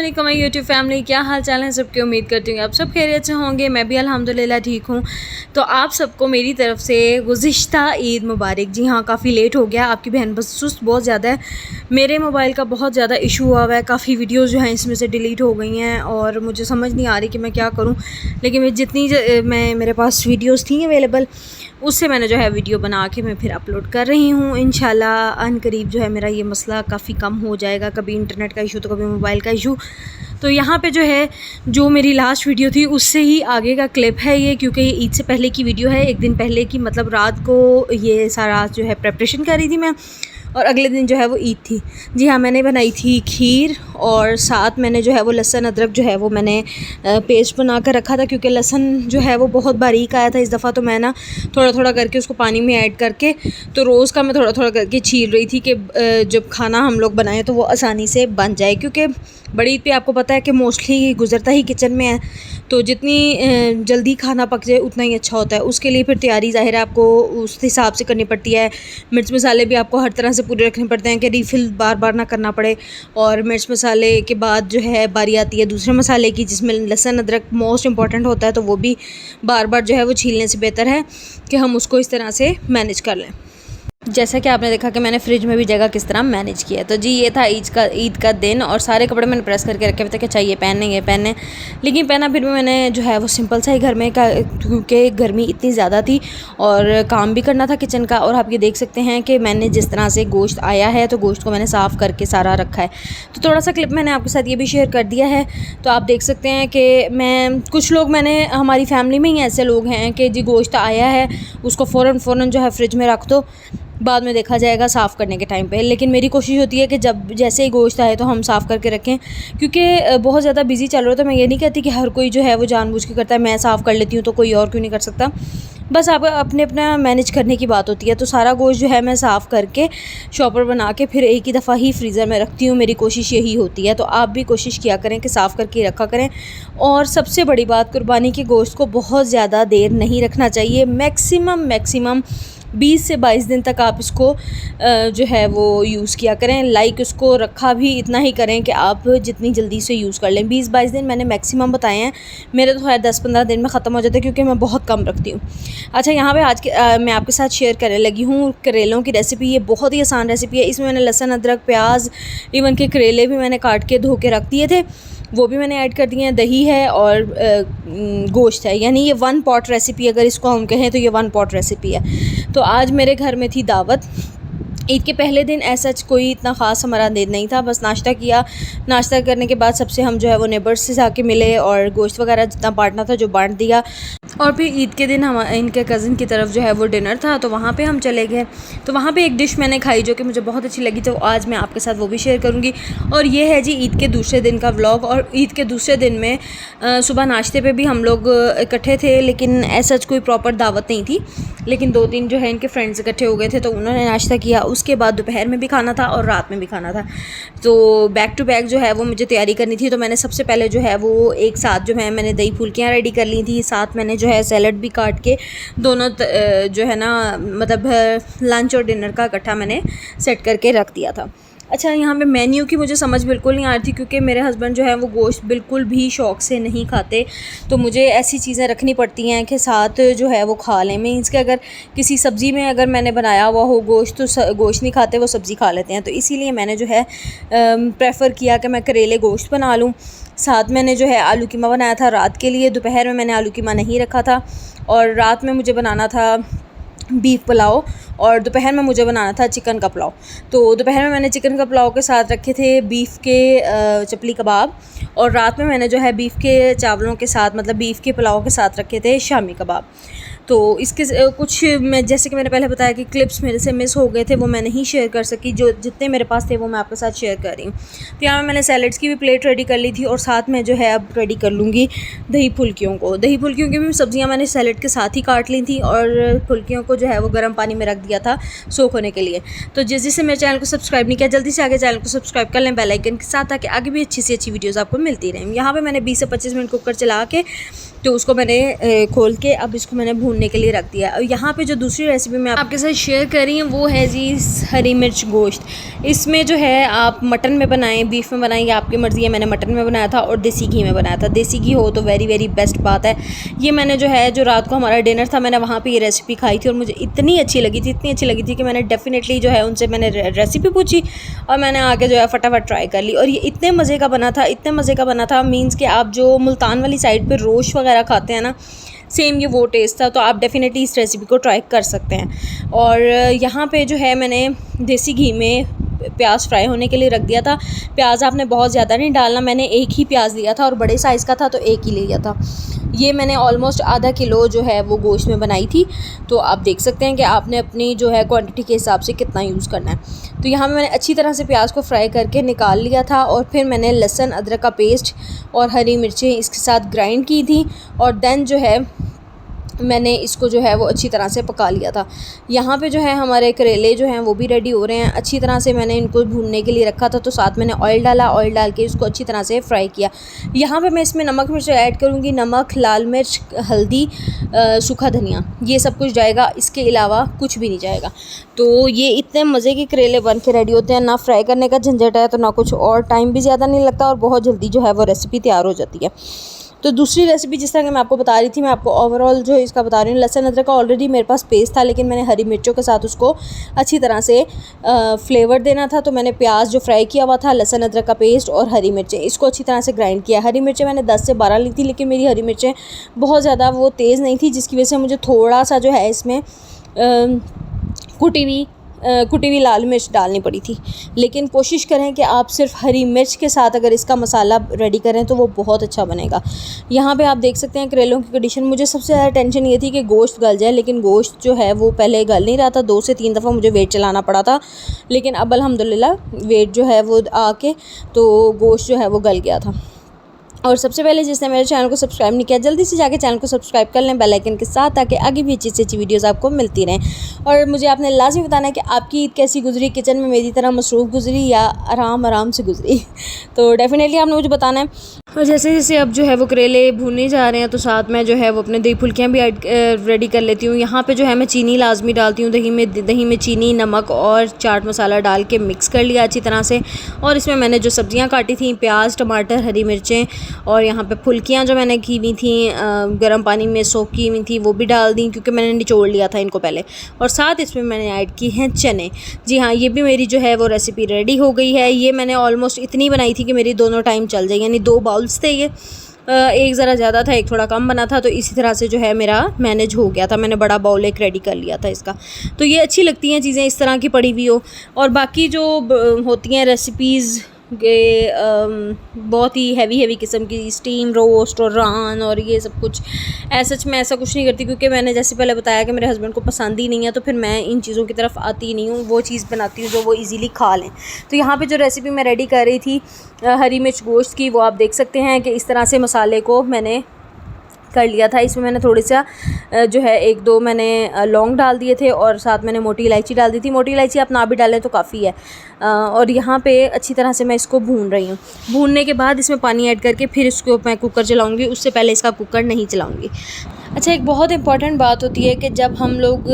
वालेकुम my YouTube family, क्या हाल चाल है सबकी। उम्मीद करती हूँ आप सब खैरियत से होंगे। मैं भी अल्हम्दुलिल्लाह ठीक हूँ। तो आप सबको मेरी तरफ़ से गुज़िश्ता ईद मुबारक। जी हाँ, काफ़ी लेट हो गया, आपकी बहन बस सुस्त बहुत ज़्यादा है। मेरे मोबाइल का बहुत ज़्यादा इशू हुआ हुआ है, काफ़ी वीडियोज़ जो हैं इसमें से डिलीट हो गई हैं और मुझे समझ नहीं आ रही कि मैं क्या करूँ। लेकिन मेरे पास वीडियोज़ थी अवेलेबल, उससे मैंने जो है वीडियो बना के मैं फिर अपलोड कर रही हूँ। इंशाल्लाह अनकरीब जो है मेरा ये मसला काफ़ी कम हो जाएगा, कभी इंटरनेट का इशू तो कभी मोबाइल का इशू। तो यहाँ पे जो है जो मेरी लास्ट वीडियो थी उससे ही आगे का क्लिप है ये, क्योंकि ये ईद से पहले की वीडियो है, एक दिन पहले की। मतलब रात को ये सारा जो है प्रेपरेशन कर रही थी मैं, और अगले दिन जो है वो ईद थी। जी हाँ, मैंने बनाई थी खीर और साथ मैंने जो है वो लहसुन अदरक जो है वो मैंने पेस्ट बना कर रखा था, क्योंकि लहसुन जो है वो बहुत बारीक आया था इस दफ़ा। तो मैं ना थोड़ा थोड़ा करके उसको पानी में ऐड करके, तो रोज़ का मैं थोड़ा थोड़ा करके छील रही थी कि जब खाना हम लोग बनाएं तो वो आसानी से बन जाए। क्योंकि बड़ी ईद पे आपको पता है कि मोस्टली गुज़रता ही किचन में है, तो जितनी जल्दी खाना पक जाए उतना ही अच्छा होता है। उसके लिए फिर तैयारी ज़ाहिर है आपको उस हिसाब से करनी पड़ती है। मिर्च मसाले भी आपको हर तरह से पूरे रखने पड़ते हैं कि रीफ़िल बार बार ना करना पड़े। और मिर्च मसाले के बाद जो है बारी आती है दूसरे मसाले की, जिसमें लहसुन अदरक मोस्ट इंपॉर्टेंट होता है। तो वो भी बार बार जो है वो छीलने से बेहतर है कि हम उसको इस तरह से मैनेज कर लें। जैसा कि आपने देखा कि मैंने फ्रिज में भी जगह किस तरह मैनेज किया। तो जी ये था ईद का दिन, और सारे कपड़े मैंने प्रेस करके रखे हुए थे कि चाहिए पहनने, लेकिन पहना फिर भी मैंने जो है वो सिंपल सा ही घर में, क्योंकि गर्मी इतनी ज़्यादा थी और काम भी करना था किचन का। और आप ये देख सकते हैं कि मैंने जिस तरह से गोश्त आया है तो गोश्त को मैंने साफ़ करके सारा रखा है। तो थोड़ा सा क्लिप मैंने आपके साथ ये भी शेयर कर दिया है। तो आप देख सकते हैं कि कुछ लोग हमारी फैमिली में ही ऐसे लोग हैं कि जी गोश्त आया है उसको फ़ौरन जो है फ्रिज में रख दो, बाद में देखा जाएगा साफ़ करने के टाइम पे। लेकिन मेरी कोशिश होती है कि जब जैसे ही गोश्त आए तो हम साफ़ करके रखें, क्योंकि बहुत ज़्यादा बिज़ी चल रहा है। तो मैं ये नहीं कहती कि हर कोई जो है वो जानबूझ के करता है, मैं साफ़ कर लेती हूँ तो कोई और क्यों नहीं कर सकता। बस आप अपना मैनेज करने की बात होती है। तो सारा गोश्त जो है मैं साफ़ करके शॉपर बना के फिर एक ही दफ़ा ही फ्रीज़र में रखती हूँ। मेरी कोशिश यही होती है। तो आप भी कोशिश किया करें कि साफ़ करके रखा करें। और सबसे बड़ी बात, कुर्बानी के गोश्त को बहुत ज़्यादा देर नहीं रखना चाहिए। मैक्सिमम 20 से 22 दिन तक आप इसको जो है वो यूज़ किया करें। लाइक उसको रखा भी इतना ही करें कि आप जितनी जल्दी से यूज़ कर लें। 20-22 दिन मैंने मैक्सिमम बताए हैं, मेरे तो खैर 10-15 दिन में ख़त्म हो जाता है, क्योंकि मैं बहुत कम रखती हूँ। अच्छा, यहाँ पे आज के मैं आपके साथ शेयर करने लगी हूँ करेलों की रेसिपी। ये बहुत ही आसान रेसिपी है। इसमें मैंने लहसुन अदरक प्याज इवन के करेले भी मैंने काट के धो के रख दिए थे, वो भी मैंने ऐड कर दिए हैं। दही है और गोश्त है, यानी ये 1 पॉट रेसिपी अगर इसको हम कहें तो ये 1 पॉट रेसिपी है। तो आज मेरे घर में थी दावत। ईद के पहले दिन ऐसा कोई इतना ख़ास हमारा दिन नहीं था, बस नाश्ता किया। नाश्ता करने के बाद सबसे हम जो है वो नेबर्स से जाके मिले और गोश्त वगैरह जितना बांटना था जो बांट दिया। और फिर ईद के दिन हम इनके कज़न की तरफ जो है वो डिनर था, तो वहाँ पे हम चले गए। तो वहाँ पे एक डिश मैंने खाई जो कि मुझे बहुत अच्छी लगी, तो आज मैं आपके साथ वो भी शेयर करूँगी। और ये है जी ईद के दूसरे दिन का व्लॉग। और ईद के दूसरे दिन में सुबह नाश्ते पे भी हम लोग इकट्ठे थे, लेकिन ऐसा कोई प्रॉपर दावत नहीं थी। लेकिन 2-3 जो है इनके फ्रेंड्स इकट्ठे हो गए थे, तो उन्होंने नाश्ता किया। उसके बाद दोपहर में भी खाना था और रात में भी खाना था। तो बैक टू बैक जो है वो मुझे तैयारी करनी थी। तो मैंने सबसे पहले जो है वो एक साथ जो है मैंने दही फुल्कियाँ रेडी कर ली थी, साथ मैंने जो है सैलड भी काट के दोनों जो है ना मतलब लंच और डिनर का इकट्ठा मैंने सेट करके रख दिया था। अच्छा, यहाँ पे मेन्यू की मुझे समझ बिल्कुल नहीं आ रही थी, क्योंकि मेरे हस्बैंड जो है वो गोश्त बिल्कुल भी शौक़ से नहीं खाते। तो मुझे ऐसी चीज़ें रखनी पड़ती हैं कि साथ जो है वो खा लें। मीन्स कि अगर किसी सब्ज़ी में अगर मैंने बनाया हुआ हो गोश्त, तो गोश्त नहीं खाते, वो सब्ज़ी खा लेते हैं। तो इसीलिए मैंने जो है प्रेफर किया कि मैं करेले गोश्त बना लूँ। साथ मैंने जो है आलू कीमा बनाया था रात के लिए। दोपहर में मैंने आलू कीमा नहीं रखा था, और रात में मुझे बनाना था बीफ पुलाव, और दोपहर में मुझे बनाना था चिकन का पुलाव। तो दोपहर में मैंने चिकन का पुलाव के साथ रखे थे बीफ के चपली कबाब, और रात में मैंने जो है बीफ के चावलों के साथ मतलब बीफ के पुलाव के साथ रखे थे शामी कबाब। तो इसके कुछ मैं जैसे कि मैंने पहले बताया कि क्लिप्स मेरे से मिस हो गए थे, वो मैं नहीं शेयर कर सकी। जो जितने मेरे पास थे वो मैं आपके साथ शेयर कर रही हूँ। तो यहाँ मैंने सैलड्स की भी प्लेट रेडी कर ली थी, और साथ में जो है अब रेडी कर लूँगी दही फुल्कियों को। दही फुल्कियों की भी सब्ज़ियाँ मैंने सैलड के साथ ही काट ली थी, और फुल्कियों को जो है वो गर्म पानी में रख दिया था सोख होने के लिए। तो जिससे मेरे चैनल को सब्सक्राइब नहीं किया, जल्दी से आगे चैनल को सब्सक्राइब कर लें बेल आइकन के साथ, ताकि आगे भी अच्छी से अच्छी वीडियोज़ आपको मिलती रहें। यहाँ पर मैंने 20 से 25 मिनट कुकर चला के तो उसको मैंने खोल के अब इसको मैंने भूनने के लिए रख दिया। और यहाँ पे जो दूसरी रेसिपी मैं आपके साथ शेयर कर रही हूँ वो है जी हरी मिर्च गोश्त। इसमें जो है आप मटन में बनाएं, बीफ में बनाएं, या आपकी मर्ज़ी है। मैंने मटन में बनाया था और देसी घी में बनाया था। देसी घी हो तो वेरी वेरी बेस्ट बात है। ये मैंने जो रात को हमारा डिनर था, मैंने वहाँ पर ये रेसिपी खाई थी और मुझे इतनी अच्छी लगी थी कि मैंने डेफिनेटली जो है उनसे मैंने रेसिपी पूछी और मैंने आके जो है फटाफट ट्राई कर ली। और ये इतने मज़े का बना था, मीन्स कि आप जो मुल्तान वाली साइड पे रोश वगैरह खाते हैं ना, सेम ये वो टेस्ट था। तो आप डेफ़िनेटली इस रेसिपी को ट्राई कर सकते हैं। और यहाँ पे जो है मैंने देसी घी में प्याज फ्राई होने के लिए रख दिया था। प्याज आपने बहुत ज़्यादा नहीं डालना, मैंने एक ही प्याज लिया था और बड़े साइज़ का था तो एक ही लिया था। ये मैंने ऑलमोस्ट आधा किलो जो है वो गोश्त में बनाई थी। तो आप देख सकते हैं कि आपने अपनी जो है क्वांटिटी के हिसाब से कितना यूज़ करना है। तो यहाँ मैंने अच्छी तरह से प्याज को फ्राई करके निकाल लिया था और फिर मैंने लहसुन अदरक का पेस्ट और हरी मिर्चें इसके साथ ग्राइंड की थी और देन जो है मैंने इसको जो है वो अच्छी तरह से पका लिया था। यहाँ पे जो है हमारे करेले जो हैं वो भी रेडी हो रहे हैं। अच्छी तरह से मैंने इनको भूनने के लिए रखा था, तो साथ मैंने ऑयल डाल के इसको अच्छी तरह से फ्राई किया। यहाँ पे मैं इसमें नमक मिर्च ऐड करूँगी, नमक, लाल मिर्च, हल्दी, सूखा धनिया, ये सब कुछ जाएगा, इसके अलावा कुछ भी नहीं जाएगा। तो ये इतने मज़े के करेले बन के रेडी होते हैं, ना फ्राई करने का झंझट है तो ना कुछ, और टाइम भी ज़्यादा नहीं लगता और बहुत जल्दी जो है वो रेसिपी तैयार हो जाती है। तो दूसरी रेसिपी जिस तरह कि मैं आपको बता रही थी, मैं आपको ओवरऑल जो इसका बता रही हूँ। लहसुन अदरक का ऑलरेडी मेरे पास पेस्ट था, लेकिन मैंने हरी मिर्चों के साथ उसको अच्छी तरह से फ्लेवर देना था। तो मैंने प्याज जो फ्राई किया हुआ था, लहसुन अदरक का पेस्ट और हरी मिर्चें, इसको अच्छी तरह से ग्राइंड किया। हरी मिर्चें मैंने 10 से 12 ली थी, लेकिन मेरी हरी मिर्चें बहुत ज़्यादा वो तेज़ नहीं थी, जिसकी वजह से मुझे थोड़ा सा जो है इसमें कुटी हुई लाल मिर्च डालनी पड़ी थी। लेकिन कोशिश करें कि आप सिर्फ हरी मिर्च के साथ अगर इसका मसाला रेडी करें तो वो बहुत अच्छा बनेगा। यहाँ पे आप देख सकते हैं करेलों की कंडीशन। मुझे सबसे ज़्यादा टेंशन ये थी कि गोश्त गल जाए, लेकिन गोश्त जो है वो पहले गल नहीं रहा था। 2 से 3 दफ़ा मुझे वेट चलाना पड़ा था, लेकिन अब अल्हम्दुलिल्लाह वेट जो है वो आके तो गोश्त जो है वो गल गया था। और सबसे पहले जिसने मेरे चैनल को सब्सक्राइब नहीं किया, जल्दी से जाके चैनल को सब्सक्राइब कर लें बेल आइकन के साथ, ताकि आगे भी अच्छी से अच्छी वीडियोस आपको मिलती रहें। और मुझे आपने लाजमी बताना है कि आपकी ईद कैसी गुजरी, किचन में मेरी तरह मसरूफ़ गुजरी या आराम से गुजरी। तो डेफ़िनेटली आपने मुझे बताना है। और जैसे जैसे अब जो है वो करेले भूने जा रहे हैं, तो साथ में जो है वो अपने दही फुल्कियाँ भी रेडी कर लेती हूँ। यहाँ पे जो है मैं चीनी लाजमी डालती हूँ। दही में चीनी, नमक और चाट मसाला डाल के मिक्स कर लिया अच्छी तरह से। और इसमें मैंने जो सब्ज़ियाँ काटी थी, प्याज, टमाटर, हरी मिर्चें, और यहाँ पे फुल्कियाँ जो मैंने की हुई थी गर्म पानी में सोक की हुई थी, वो भी डाल दी, क्योंकि मैंने निचोड़ लिया था इनको पहले। और साथ इसमें मैंने ऐड की हैं चने। जी हाँ, ये भी मेरी जो है वो रेसिपी रेडी हो गई है। ये मैंने ऑलमोस्ट इतनी बनाई थी कि मेरी दोनों टाइम चल जाए, यानी 2 बाउल्स थे ये। एक ज़रा ज़्यादा था, एक थोड़ा कम बना था, तो इसी तरह से जो है मेरा मैनेज हो गया था। मैंने बड़ा बाउल एक रेडी कर लिया था इसका। तो ये अच्छी लगती हैं चीज़ें इस तरह की पड़ी हुई हो। और बाकी जो होती हैं रेसिपीज़ के बहुत ही हैवी किस्म की, स्टीम रोस्ट और रान और ये सब कुछ, सच में ऐसा कुछ नहीं करती, क्योंकि मैंने जैसे पहले बताया कि मेरे हस्बैंड को पसंद ही नहीं है, तो फिर मैं इन चीज़ों की तरफ आती ही नहीं हूँ। वो चीज़ बनाती हूँ जो वो इजीली खा लें। तो यहाँ पे जो रेसिपी मैं रेडी कर रही थी हरी मिर्च गोश्त की, वो आप देख सकते हैं कि इस तरह से मसाले को मैंने कर लिया था। इसमें मैंने थोड़ी सा जो है 1-2 मैंने लौंग डाल दिए थे और साथ मैंने मोटी इलायची डाल दी थी। मोटी इलायची आप ना भी डालें तो काफ़ी है। और यहाँ पे अच्छी तरह से मैं इसको भून रही हूँ। भूनने के बाद इसमें पानी ऐड करके फिर इसको मैं कुकर चलाऊँगी, उससे पहले इसका कुकर नहीं चलाऊँगी। अच्छा, एक बहुत इंपॉर्टेंट बात होती है कि जब हम लोग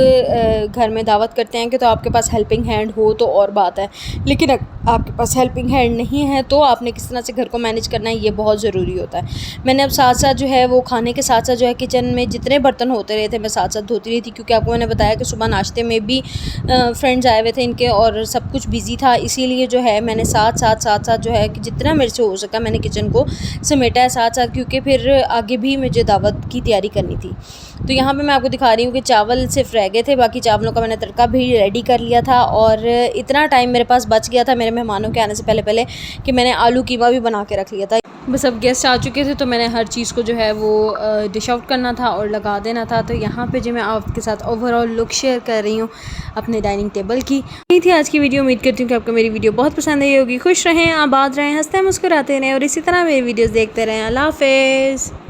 घर में दावत करते हैं कि तो आपके पास हेल्पिंग हैंड हो तो और बात है, लेकिन आपके पास हेल्पिंग हैंड नहीं है तो आपने किस तरह से घर को मैनेज करना है, ये बहुत ज़रूरी होता है। मैंने अब साथ साथ जो है वो खाने के साथ साथ जो है किचन में जितने बर्तन होते रहे थे मैं साथ साथ धोती रही थी, क्योंकि आपको मैंने बताया कि सुबह नाश्ते में भी फ्रेंड्स आए हुए थे इनके और सब कुछ बिज़ी था। इसीलिए जो है मैंने साथ साथ जो है कि जितना मेरे से हो सका मैंने किचन को समेटा है साथ साथ, क्योंकि फिर आगे भी मुझे दावत की तैयारी करनी थी। तो यहाँ पे मैं आपको दिखा रही हूँ कि चावल सिर्फ रह गए थे, बाकी चावलों का मैंने तड़का भी रेडी कर लिया था। और इतना टाइम मेरे पास बच गया था मेरे मेहमानों के आने से पहले कि मैंने आलू कीमा भी बना के रख लिया था। बस अब गेस्ट आ चुके थे तो मैंने हर चीज़ को जो है वो डिश आउट करना था और लगा देना था। तो यहाँ पे जो मैं आपके साथ ओवरऑल लुक शेयर कर रही हूँ अपने डाइनिंग टेबल की। यही थी आज की वीडियो। उम्मीद करती हूँ कि आपको मेरी वीडियो बहुत पसंद आई होगी। खुश रहें, आबाद रहें, हंसते मुस्कुराते रहें और इसी तरह मेरी वीडियोज़ देखते रहें। अल्लाह हाफ़िज़।